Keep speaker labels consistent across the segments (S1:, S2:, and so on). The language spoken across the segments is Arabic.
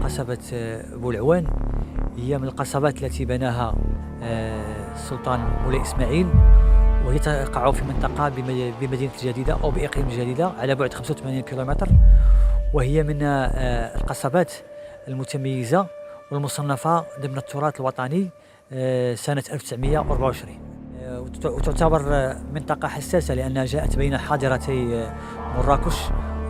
S1: قصبة بولعوان هي من القصبات التي بناها السلطان مولاي إسماعيل، وهي تقع في منطقة بمدينة الجديدة أو بإقليم الجديدة على بعد 85 كيلومتر، وهي من القصبات المتميزة والمصنفة ضمن التراث الوطني سنة 1924. وتعتبر منطقة حساسة لأنها جاءت بين حاضرتي مراكش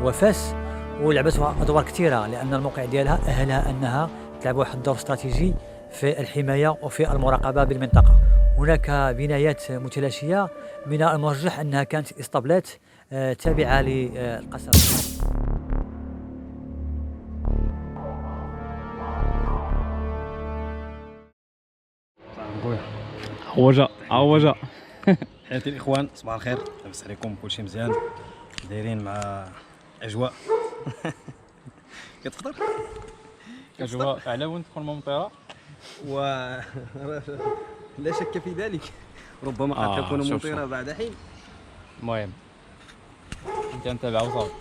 S1: وفاس، ولعبت أدوار كثيرة لأن الموقع ديالها أهلها أنها تلعب واحد الدور استراتيجي في الحماية وفي المراقبة بالمنطقة. هناك بنايات متلاشية، من المرجح أنها كانت اسطبلات تابعة للقصر.
S2: عوجة
S3: حياتي الاخوان، صباح الخير، لاباس عليكم؟ كلشي مزيان؟ دايرين مع اجواء كتفطر
S2: أجواء على وين تكون ممطرة
S3: و لا شك في ذلك، ربما قد تكون
S2: شوف
S3: ممطرة بعد حين.
S2: المهم انت نتابع وصافي.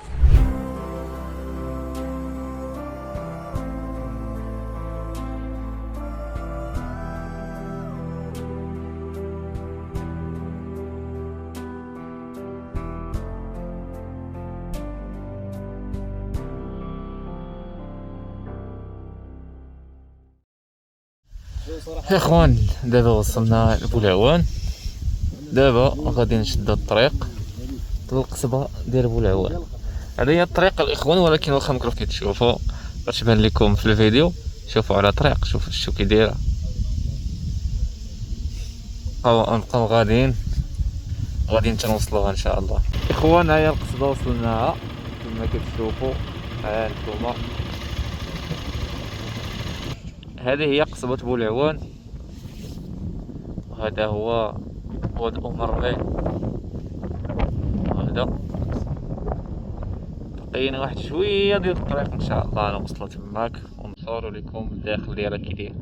S2: يا اخوان دابا وصلنا لبولعوان، دابا غادي نشدو الطريق للقصبة ديال بولعوان. هذه هي الطريق الاخوان، ولكن واخا مكروه كتشوفوا باش تبان لكم في الفيديو. شوفوا على طريق، شوفوا شو كي دايره. نبقاو غاديين حتى نوصلوها ان شاء الله. اخوان هاهي القصبة وصلناها كما كتشوفوا، ها نتوما هذه هي قصبة بولعوان، وهذا هو واد أمرغين. وهذا بقينا واحد شوية ديال الطريق ان شاء الله نوصلو تماك ونصورو لكم الداخل ديالها كي داير.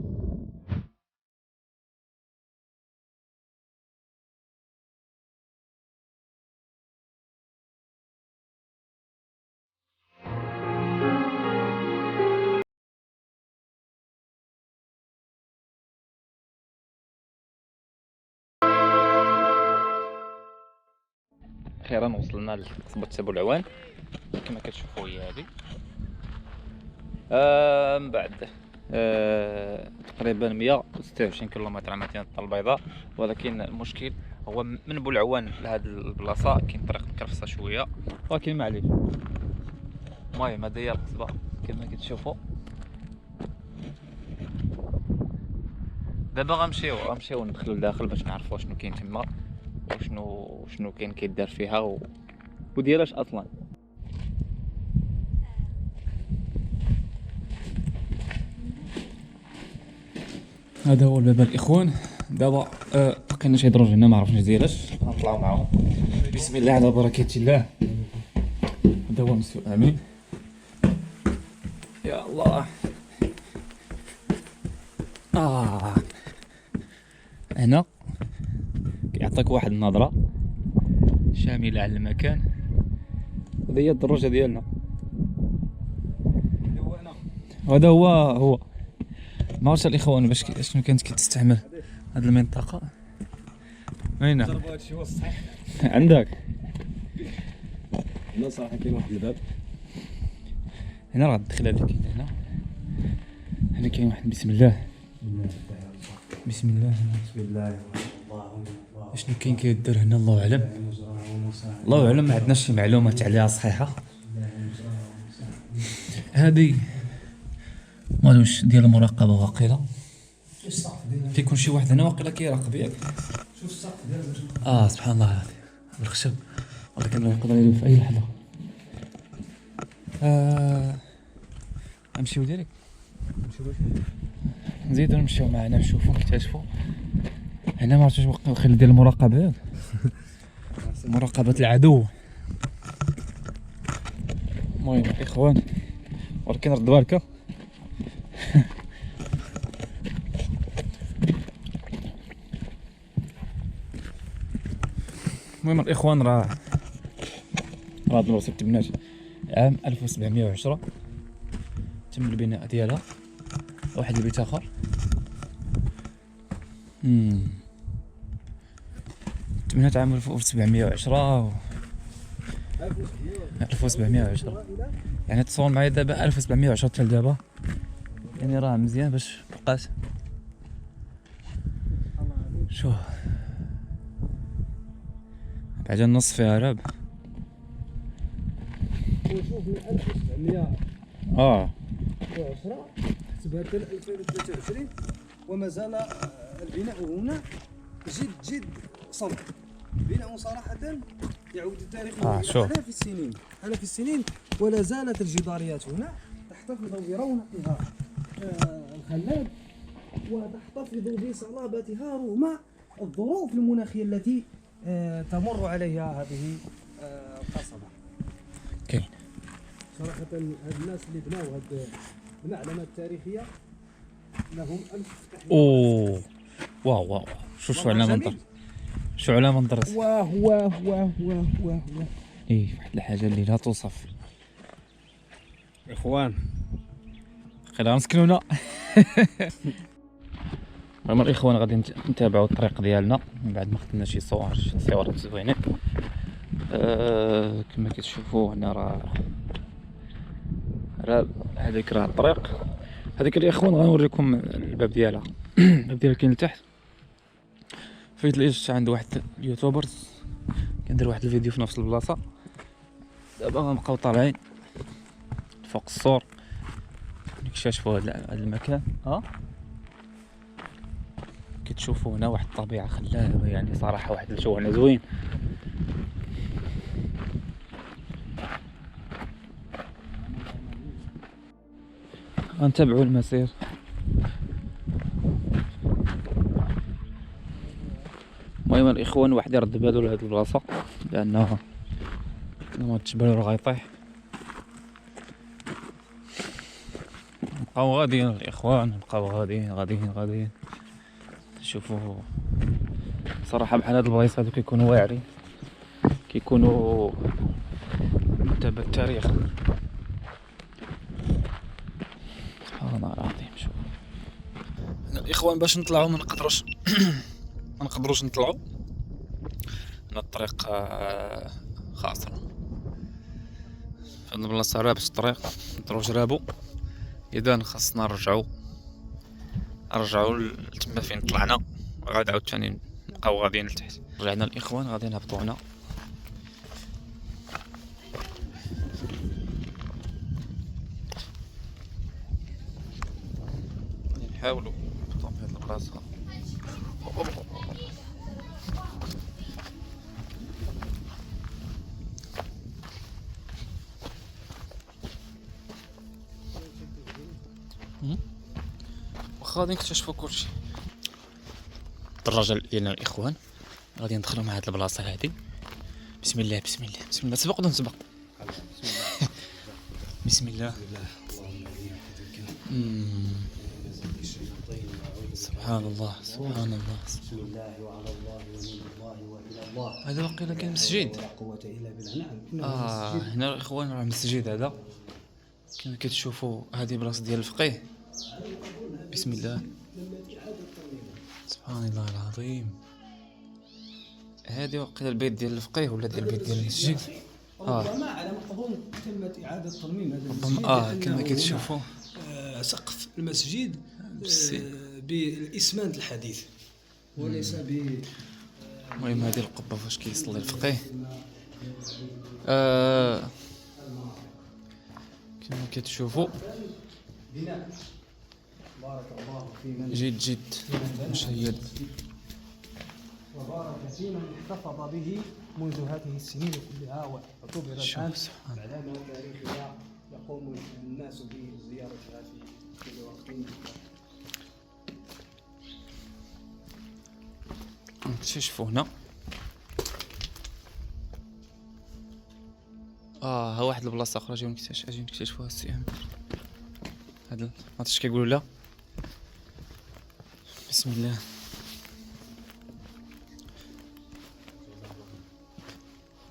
S2: اخيرا وصلنا لقصبة بولعوان كما كتشوفوا. هي هذه من بعد تقريبا 126 كيلومتر على مدينة البيضاء، ولكن المشكل هو من بولعوان لهاد البلاصه كاين طريق مكرفصه شويه، ولكن معليش. المهم هذه هي القصبة كما كتشوفوا. دابا غنمشيو ندخلو لداخل باش نعرفوا شنو كاين تما وشنو كاين كيدار فيها وديالاش اصلا. هذا هو الباب الاخوان. دابا لقينا شي دروج هنا ما عرفناش ديالاش، غنطلعوا معاهم. بسم الله على بركه الله. هذا هو مسؤول امين. يا الله. هنا كيعطيك واحد النظره شامله على المكان. هذه هي الدروجه ديالنا، هذا هو ما عرفتش الاخوان باش شنو كانت كتستعمل هذه المنطقه. وين
S3: هادشي هو الصحيح
S2: عندك
S3: هنا صراحه كاين واحد الباب
S2: هنا، راه الدخله اللي كاين هنا كاين واحد. بسم الله بسم الله
S3: بسم الله.
S2: شنو كاين كيدار هنا الله اعلم. الله اعلم، ما عندناش شي معلومات عليها صحيحه. هذه مالوش ديال المراقبه واقيلا، كيكون شي واحد هنا واقيلا كيراقب ياك.
S3: شوف السقف ديالها
S2: سبحان الله هذا الخشب، ولكن يقدر يلف في اي لحظه. نمشيو ديريكت، نزيدو نمشيو معنا نشوفو نكتشفو. هنا ما عرفتش واخا ديال المراقبه ياك مراقبه العدو. المهم الاخوان ولكن رد بالك المهم الاخوان راه هاد البلاصه تبنات عام 1710
S4: تم البناء ديالها. واحد البيت اخر تبنات عام 1710 1710 يعني تصور معايا دابا 1710 حتى لدابا، يعني راه مزيان باش بقات. شوف بعد النص فيها راب.
S5: وشوف من 1710 حسبها حتى 2023 وما زال البناء هنا جد صلب. بناء صراحة يعود التاريخ إلى
S4: شوف.
S5: آلاف السنين ولا زالت الجداريات هنا تحتفظ برونقها الخلاب وتحتفظ بصلابتها رغم الظروف المناخية التي تمر عليها هذه القصبة.
S4: كاين
S5: صراحة هاد الناس اللي بناو هاد المعلمة التاريخية لهم ألف تحية.
S4: اوه واو شو على منظر، شو على منظر.
S5: واه
S4: ايه واحد الحاجه اللي لا توصف.
S3: اخوان
S4: خلينا نسكنونا. المهم الاخوان غادي نتابعوا الطريق ديالنا من بعد ما خدنا شي صور زوينين. كما كتشوفوا هنا راه هذيك راه الطريق. هذيك الاخوان غنوريكم الباب ديالها. الباب ديالها كاين لتحت. فايت لقيت عند واحد اليوتيوبرز كندير واحد الفيديو في نفس البلاصه. دابا غنبقاو طالعين فوق السور نكتشفوا هذا المكان. كتشوفوا هنا واحد الطبيعه خلابه، يعني صراحه واحد الجو هنا زوين. غنتابعوا المسير. المهم الاخوان واحد يرد بالو لهاد البلاصه لانه ما تجبل راه غيطيح. نبقاو غاديين الاخوان، نبقاو غاديين. شوفوا صراحه بحال هاد البلايص هادو كيكونوا واعرين، كيكونوا تبع التاريخ. سبحان الله العظيم. شوف الاخوان باش نطلعوا ما نقدروش نطلعوا هنا الطريق خاسره. هاد البلاصه رابت الطريق نضربوا جرابو. اذا خاصنا نرجعوا لتما فين طلعنا، غادي عاوتاني نبقاو غاديين لتحت. رجعنا الاخوان غادي نهبطوا هنا. نحاولوا نهبطوا في هاد البلاصه. واخا غادي نكتشفوا كلشي. الدراجه ديالنا الاخوان غادي ندخلوا مع هاد البلاصه هادي. بسم الله سبق ولا نسبق. بسم الله. سبحان الله.
S5: بسم الله وعلى الله ومن الله والى الله.
S4: هذا واقيلا كاين مسجد.
S5: لا قوة الا بالله. نعم.
S4: هنا الاخوان راه مسجد هذا كما كتشوفوا. هذه بلاصه ديال الفقيه. بسم الله. سبحان الله العظيم. هذه واقيلا البيت ديال الفقيه ولا ديال البيت ديال المسجد.
S5: ربما على ما اظن تمت اعاده ترميم هذا المسجد.
S4: ربما كما كتشوفوا
S5: سقف المسجد بالاسمنت الحديث وليس ب.
S4: المهم هذه القبه فاش كيصلي الفقيه. كما كتشوفوا
S5: بناء بارك الله في من
S4: جد مشيد.
S5: وبارك في من احتفظ به منذ هذه السنين كلها واعتبر الان علامه تاريخيه يقوم الناس بزيارتها في كل وقت.
S4: نكتشفوا هنا ها واحد البلاصه اخرى اجيو نكتشفوها السيام. هذا ما تش كيقولوا لا. بسم الله.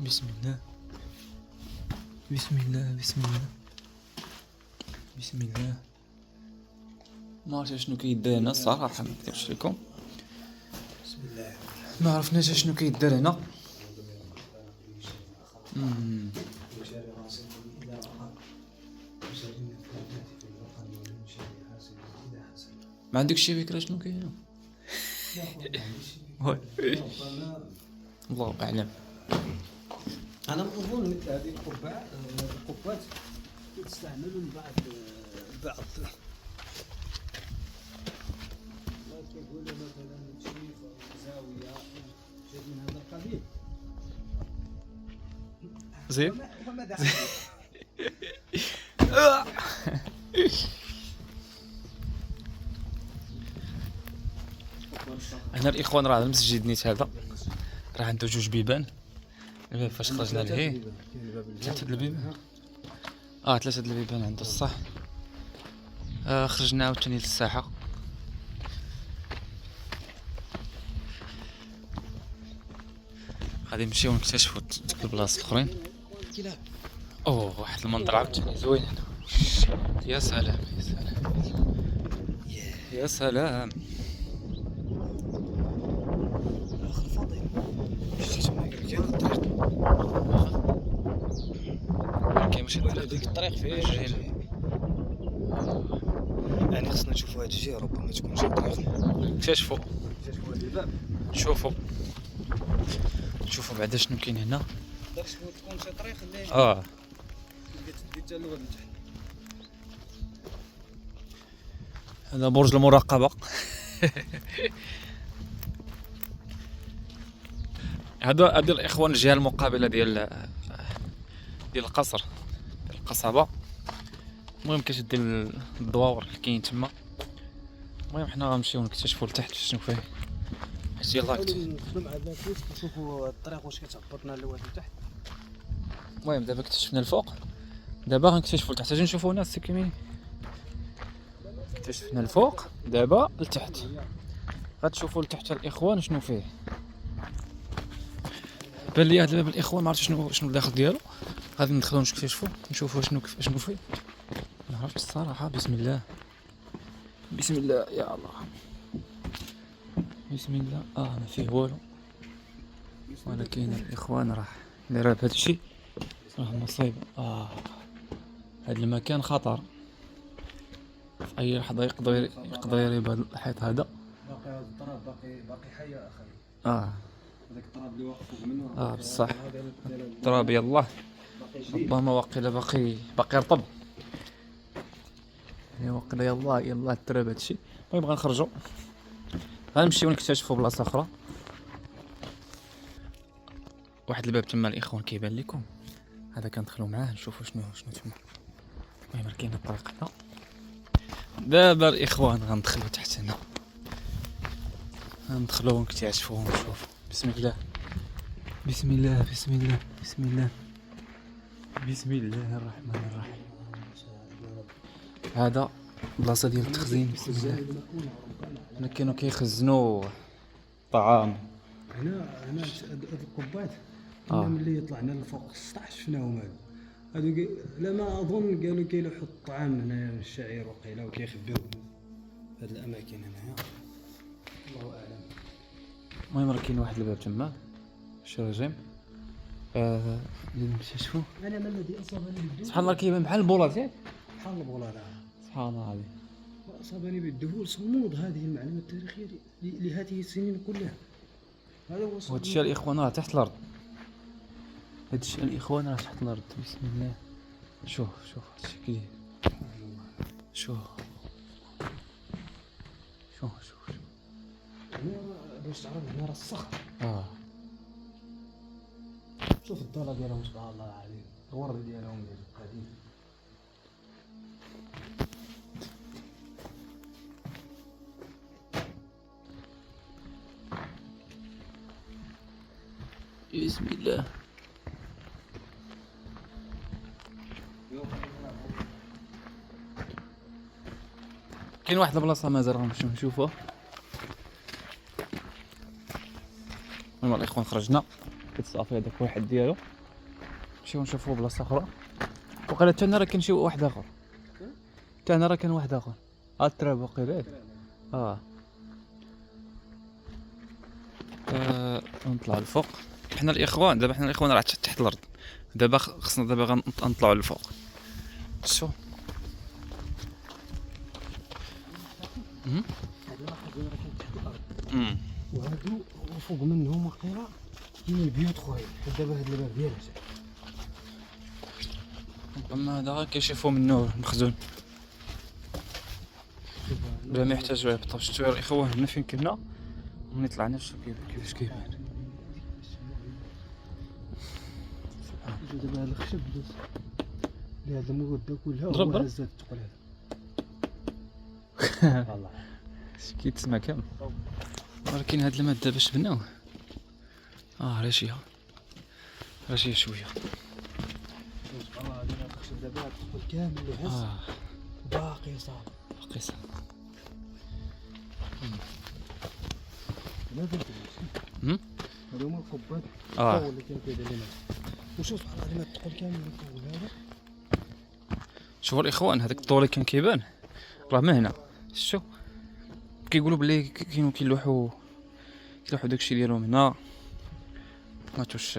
S4: بسم الله. بسم الله. بسم الله. بسم الله. ما عرفت شنو كيدار هنا الصراحه، ما نكذبش لكم،
S5: بسم الله.
S4: ما عرفناش شنو كيدار هنا.
S5: وشاري راسك إذا أخذ وسلمنا الثلاثات في الوطن ومن شر حاسد إذا حسد.
S4: ما عندك شي فكره شنو كاين هنا؟
S5: ربما
S4: الله اعلم.
S5: أنا أظن مثل هذه القبات تستعمل بعض يقول مثلا تشريف أو زاوية شيء من هذا القبيل.
S4: زين.
S5: فماذا
S4: هنا الاخوان راه المسجد نيت هذا راه عنده جوج بيبان. الباب فاش خرجنا لهيه 3 البيبان. 3 البيبان عنده الصح. خرجنا عاوتاني للساحه. غادي نمشيو نكتشفوا ديك البلاصه الاخرين. واحد المنظر عاوتاني زوين هنا. يا سلام يا سلام يا سلام. كاين ماشي
S5: هذيك الطريق فيها يعني خصنا نشوفوا هاد الجهه ربما تكون شي طريق
S4: نكتشفوا.
S5: نكتشفوا هاد الباب.
S4: شوفوا بعدا شنو كاين هنا.
S5: داك تكون شي طريق اللي تدي حتى للواد لتحت.
S4: هذا برج المراقبة. هذا الاخوان الجهة المقابلة ديال القصر، ديال القصبة. المهم كتدي الدواور اللي كاين تما. المهم حنا غنمشيو نكتشفوا لتحت شنو فيه. حيت يلاه
S5: نخدم مع ذاك نشوفوا الطريق واش كتهبطنا للواد لتحت.
S4: المهم دابا اكتشفنا الفوق، دابا غنكتشفوا لتحت. اجي نشوفوا ناس كيمين. اكتشفنا الفوق، دابا لتحت غتشوفوا لتحت الاخوان شنو فيه. بان لي هذا الباب الاخوان ما عرفتش شنو الداخل ديالو. غادي ندخلوا نكتشفوا نشوفوا شنو فيه. ما عرفتش الصراحه. بسم الله بسم الله يا الله بسم الله. ما فيه والو، ولكن الاخوان راه اللي راه بهذا الشيء راه مصيبه. هذا المكان خطر، في اي لحظه يقدر يريب هذا الحيط هذا.
S5: باقي هذا الطراب باقي حي اخي. هذاك الطراب اللي واقف فوق منه.
S4: بصح التراب يلاه ربما واقيلا باقي رطب. واقيلا يلاه التراب هادشي. المهم غنخرجوا غنمشيو نكتشفوا بلاصه اخرى. واحد الباب تما الاخوان كيبان لكم، هذا كندخلوا معاه نشوفوا شنو تما. المهم كاين الطريق هنا. دابا الاخوان غندخلوا تحت هنا، غندخلوا ونكتشفوا ونشوفوا. بسم الله بسم الله بسم الله بسم الله بسم الله الرحمن الرحيم. هذا بلاصه ديال التخزين. بسم الله. هنا كانوا كيخزنوا طعام.
S5: هنا هاد القبات كنا ملي طلعنا لفوق 16 شفناهم هادو لا ما اظن قالوا كيلوحوا الطعام هنا الشعير وقيله وكيخبيوه هاد الاماكن هنايا. الله اعلم.
S4: المهم راه كاين واحد الباب تما شي رجيم. اللي نكتشفوا
S5: انا ما الذي اصابني بالدهول.
S4: سبحان الله كيبان بحال البولات ياك.
S5: بحال البولات.
S4: سبحان الله العظيم.
S5: اصابني بالدهول صمود هذه المعلومات التاريخيه لهذه السنين كلها. هذا هو
S4: وهاد الشيء الاخوان راه تحت الارض. هاد الشيء الاخوان راه تحت الارض. بسم الله. شوف هادشي كي شوف
S5: هنا باش تعرف هنا راه الصخر. شوف الضاله ديالهم سبحان الله العظيم، الورد ديالهم ديال القديم.
S4: بسم الله. كاين واحد البلاصه مازال غنمشيو نشوفوها. المهم الاخوان خرجنا كتصافي هذاك واحد ديالو، نمشيو نشوفو بلاصه اخرى. وقيلا حتى هنا راه كاين شي واحد اخر. حتى هنا راه كان واحد اخر التراب وقيله نطلع للفوق. حنا الاخوان راه تحت الارض. دابا خصنا دابا غنطلعوا للفوق. شو
S5: وهادو وفوق منهم وقيلا كاين البيوت خويا. دابا هاد الباب ديالها
S4: اما هذا كيشوفوا منه المخزون بلا ما يحتاجوا يهبطوا. شفتوا يا الاخوان هنا فين كنا ملي طلعنا شفتوا كيفاش كيبان.
S5: دابا هاد الخشب دوز اللي هذا مو دا كلها
S4: ضرب.
S5: هو هز هاد الثقل هذا. والله
S4: كيتسمع كامل. ولكن هاد الماده باش بناوه راشيه شويه.
S5: سبحان الله هذا الخشب دابا هاد الثقل كامل اللي هز باقي صافي.
S4: قيسه
S5: ما درت هادو هما القبات الطول اللي كان كيدير لنا. وشوف سبحان الله هاد الثقل كامل اللي فوق هذا.
S4: شوفوا الاخوان هذاك الطول اللي كان كيبان راه من هنا. شتو كيقولوا بلي كيلوحوا داكشي ديالهم هنا. ماتوش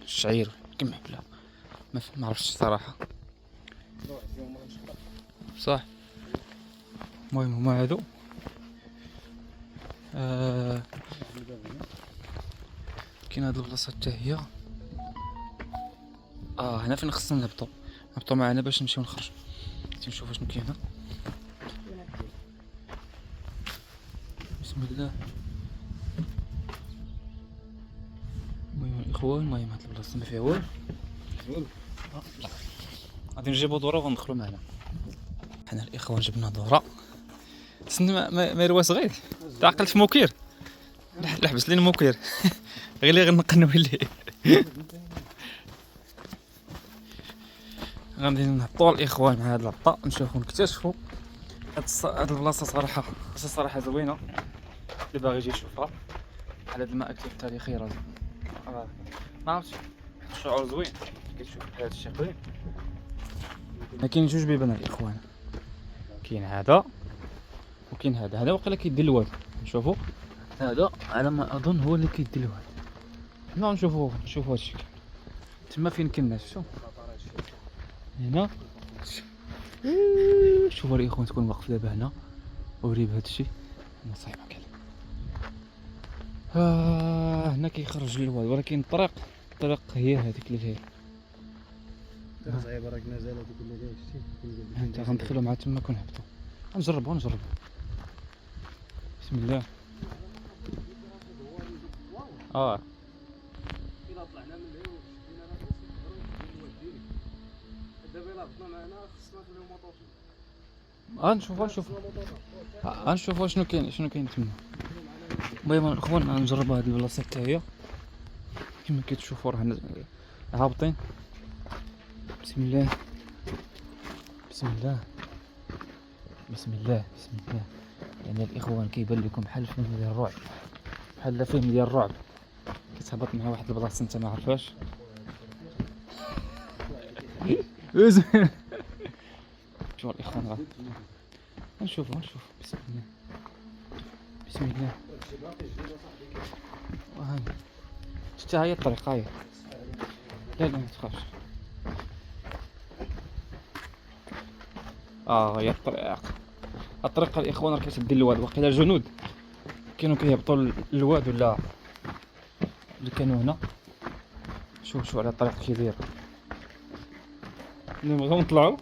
S4: الشعير كيما بلا ما عرفتش الصراحه صح. المهم هما هادو كاين هاد البلاصه حتى هي هنا فين خصنا نهبطوا معنا باش نمشيو نخرجوا. نشوفوا شنو كاين هنا. بسم الله. المهم الاخوان هاد البلاصه ما فيها والو. غادي نجيبو دوره وندخلوا معنا. حنا الاخوان جبنا دوره. سن ما يروى صغير تعقلت في موكير. لحبس لي الموكير غير اللي غنقنوي ليه. غادي نهبطوا الاخوان مع هاد الهبطه نشوفوا نكتشفوا هاد البلاصه. صراحه زوينه اللي باغي يجي يشوفها على هاد المآكل التاريخيه. راه ما عرفتش الشعور زوين كتشوف هاد الشيء زوين. كاين جوج بيبان الاخوان. كاين هذا وكاين هذا وقيلا كيدي الواد. نشوفوا هذا على ما اظن هو اللي كيدي الواد. حنا نشوفوا هادشي تما فين كنا. شوف هنا شوفوا الاخوان تكون واقف دابا هنا وريب هادشي مصيبه كذا. هنا كيخرج الواد ولكن الطريق هي هذيك اللي فيها.
S5: صعيبه راك مازال هذيك اللي داير شتي.
S4: انت غندخلوا مع تما كنهبطوا. نجربوا بسم الله.
S5: إلا طلعنا من هنا وشدينا راه نوديني. دابا إلا هبطنا معنا خصنا نخليو موطور.
S4: نشوفوا شنو كاين تما. المهم الاخوان غنجربوا هذه البلاصه حتى هي كما كتشوفوا راه هابطين. بسم الله. يعني الاخوان كيبان لكم بحال فيلم ديال الرعب. بحال فيلم ديال الرعب كتهبط مع واحد البلاصه انت ما عارفاش. شوف الاخوان راه نشوفوا بسم الله. وهاي حتى هي الطريقه هي. لا ما تخافش. هي الطريقه الاخوان راه كتدي الواد. واقيلا الجنود كانوا كيهبطوا الواد ولا اللي كانوا هنا. شوف على الطريق كي داير. نبغيو نطلعوا.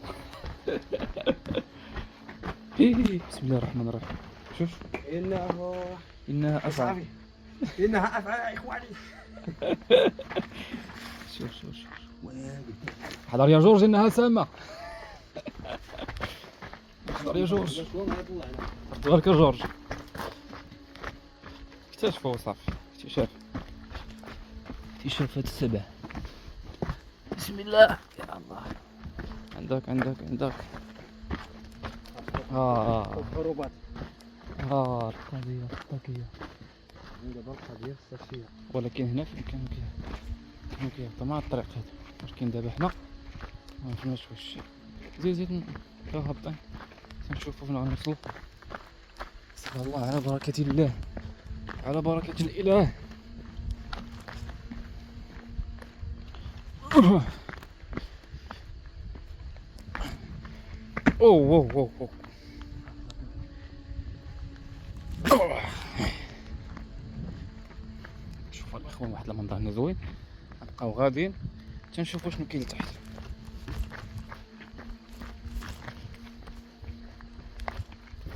S4: بسم الله الرحمن الرحيم. شوف انها افعى.
S5: انها افعى يا اخواني.
S4: شوف حضر يا جورج انها سامه. حضر يا جورج. غير جورج اكتشفوا صافي. اكتشاف هاد السبع. بسم الله يا الله. عندك
S5: هروبات.
S4: القضيه
S5: دابا القضيه خصها شي.
S4: ولكن هنا فين كانوا كيهبطوا مع الطريق هذا. ولكن دابا حنا ما فهمناش واش زيد هابطين. نشوفوا فين غنوصلوا. بسم الله على بركة الله، على بركة الإله. أوه. شوفوا الإخوان واحد المنظر هنا زوين. غنبقاو غاديين تنشوفوا شنو كاين لتحت.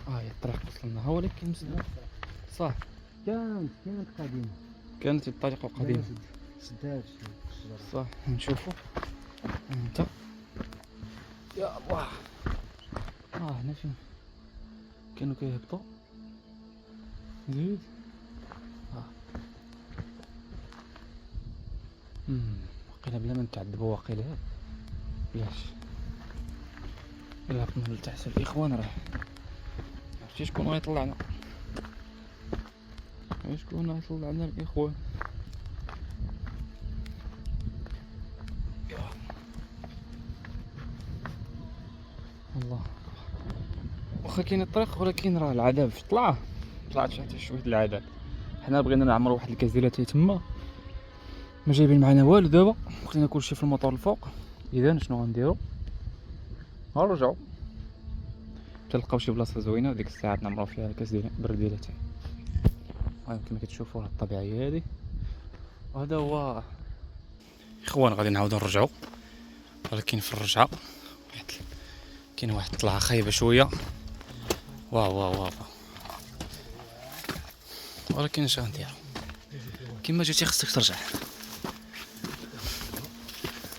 S4: هي الطريق وصلناها ولكن مسدودة. صح
S5: كانت قديمة،
S4: كانت الطريق القديمة.
S5: سدات
S4: صح نشوفوا انت. يا الله. هنا فين كانوا كيهبطوا. زيد. وقيلا بلا ما نتعذبوا وقيلا بلاش. الا هبطنا لتحت الاخوان راه عرفتي شكون غيطلعنا، شكون غيطلعنا الاخوان. الله واخا كاين الطريق ولكن راه العذاب في طلعه طلعت فيها حتى شويه العذاب. حنا بغينا نعمروا واحد الكازيلات تما ما جايبين معنا والو. دابا خلينا كلشي في الموطور الفوق. اذا شنو غنديروا؟ غنرجعوا تلقاو شي بلاصه زوينه وديك الساعه نعمروا فيها الكازيلات برديلات. المهم كما كتشوفوا الطبيعيه هذه وهذا هو. اخوان غادي نعاودو نرجعوا ولكن في الرجعه كاين واحد الطلعه خايبه شويه. واو ولكن اش غنديروا؟ كيما جيتي خصك ترجع.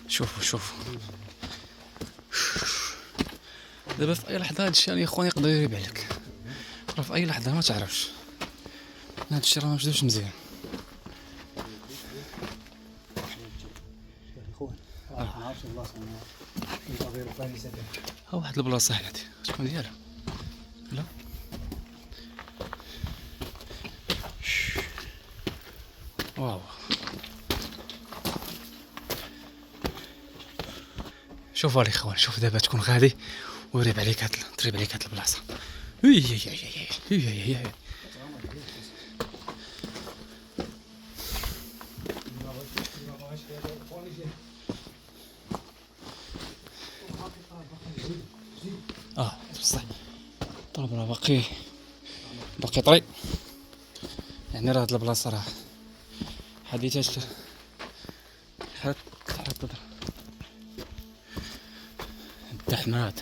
S4: شوفوا دابا في اي لحظه هادشي يا اخوان يقدر يريب عليك. راه في اي لحظه ما تعرفش هادشي راه ما مشدوش مزيان.
S5: نعرفش البلاصة ننتظروا فارسة.
S4: ها واحد البلاصه هنا شكون ديالها؟ لا واو. شوفوا الاخوان، شوف دابا تكون غادي ويريب عليك تريب عليك هاد البلاصه. بصح طلب راه باقي طريق. يعني راه هاد البلاصه راه حديثاش حتى الزحمات.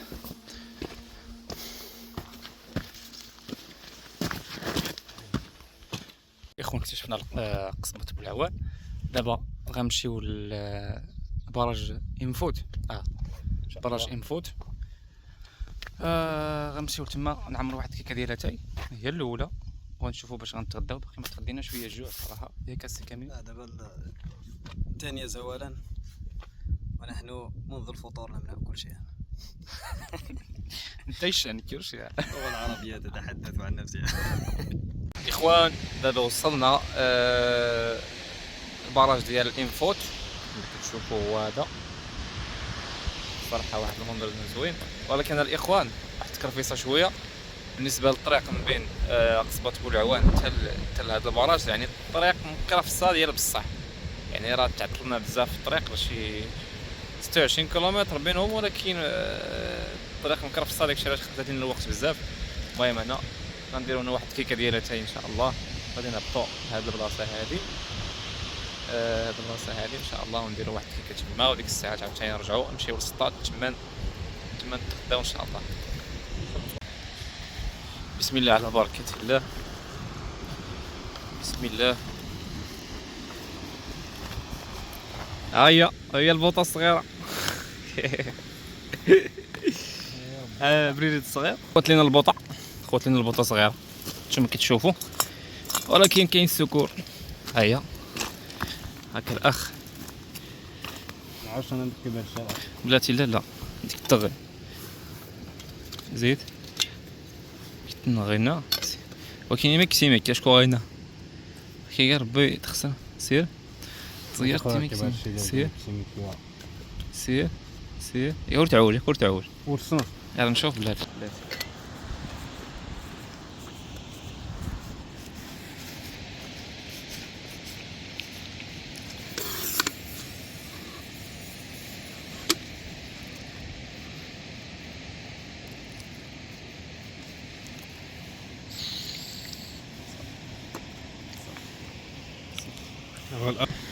S4: اخوان اكتشفنا قصبة بولعوان. دابا غنمشيو لبراج انفوت. براج انفوت. غنمشيو تما نعمرو واحد الكيكه ديال اتاي هي الاولى ونشوفوا باش غنتغداو. باقي ما تغدينا شويه الجوع صراحه. ياك السي كامل؟
S3: دابا الثانية زوالا ونحن منذ الفطور لم نأكل شيئا.
S4: انت ايش يعني كلشي؟
S3: اللغة العربية تتحدث عن نفسها.
S4: اخوان دابا وصلنا البراج ديال الانفوت اللي كتشوفوا هو هذا. صراحه واحد المنظر زوين ولكن الاخوان واحد التكرفيصه شويه بالنسبه للطريق من بين قصبة بولعوان حتى لهذا البراج. يعني الطريق مكرفصه ديال بصح، يعني راه تعطلنا بزاف في الطريق شي 26 كيلومتر بينهم ولكن الطريق مكرفصه. داكشي علاش خدات لنا الوقت بزاف. المهم هنا غنديرو لنا واحد الكيكه ديال اتاي ان شاء الله. غادي نهبطو لهاد البلاصه هادي هاد البلاصه هادي ان شاء الله ونديرو واحد الكيكه تما وديك الساعه عاوتاني نرجعو نمشيو للسطاد تما نتغداو ان شاء الله. بسم الله على بركة الله. بسم الله. هي البوطه الصغيره. بريد الصغير خوات لينا البوطه صغيره كما كتشوفوا ولكن كاين السكور. هيا هاك الاخ
S3: ما عرفتش انا نركب هاد الشارع
S4: بلاتي. لا ديك الطغي زيد نغينا ولكن ما كيسيمك شكون غينا كي ربي تخسر. سير صير تيمك سير يا ور تعول
S3: والصنف
S4: يلا نشوف بلاتي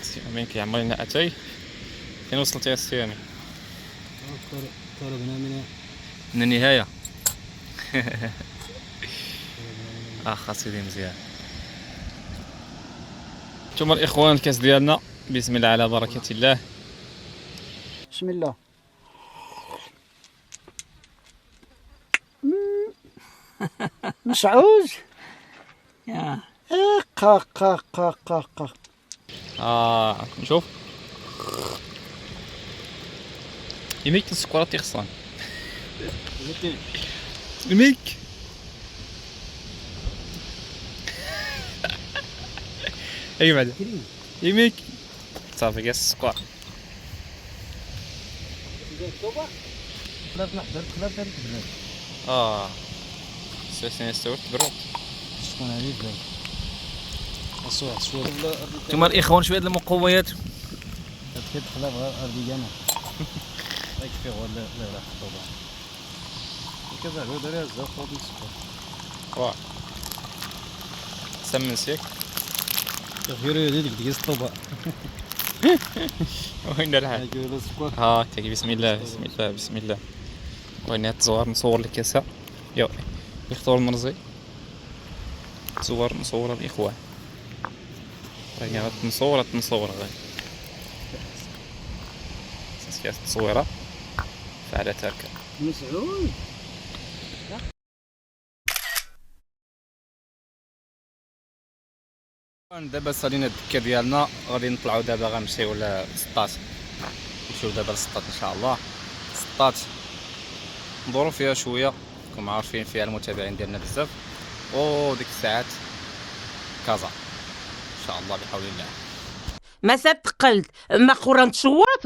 S4: السيامين كيعمر لنا اتاي. فين وصلتي يا السيامي؟
S5: قربنا
S4: من النهايه. سيدي مزيان. نتوما الاخوان الكاس ديالنا، بسم الله على بركه الله.
S5: بسم الله. مسعود يا قا قا قا قا قا.
S4: نشوف يميك السكرات يخصان يميك. اي بعد يميك صافي كاس السكر. سيسين استوت برد.
S5: شكون هذه البلاد؟ الصور شويه
S4: نتوما الاخوان شويه د المقويات.
S5: كتدخل غير ارديانه. يكفي ولا لا لا خطوبه. كذا هو داري الزاف فوق السكر.
S4: سمن سيك
S5: غير هذيك ديال الطوبه.
S4: وين الحال؟
S5: كيقولوا السكر.
S4: تاكي بسم الله بسم الله بسم الله. وين التصوير نصور لك كاسة. يو يختار المرزي. نصور الاخوان. نصور غير سياسة التصويرة فعلت هكا.
S5: مسعود
S3: دابا سالينا الدكه ديالنا، غادي نطلعوا دابا غنمشيو للسطات. نمشيو دابا للسطات ان شاء الله. السطات ندورو فيها شويه، راكم عارفين فيها المتابعين ديالنا بزاف، وديك الساعات كازا ان شاء الله بحول الله.
S6: ما تقلت ما قرنت شواط.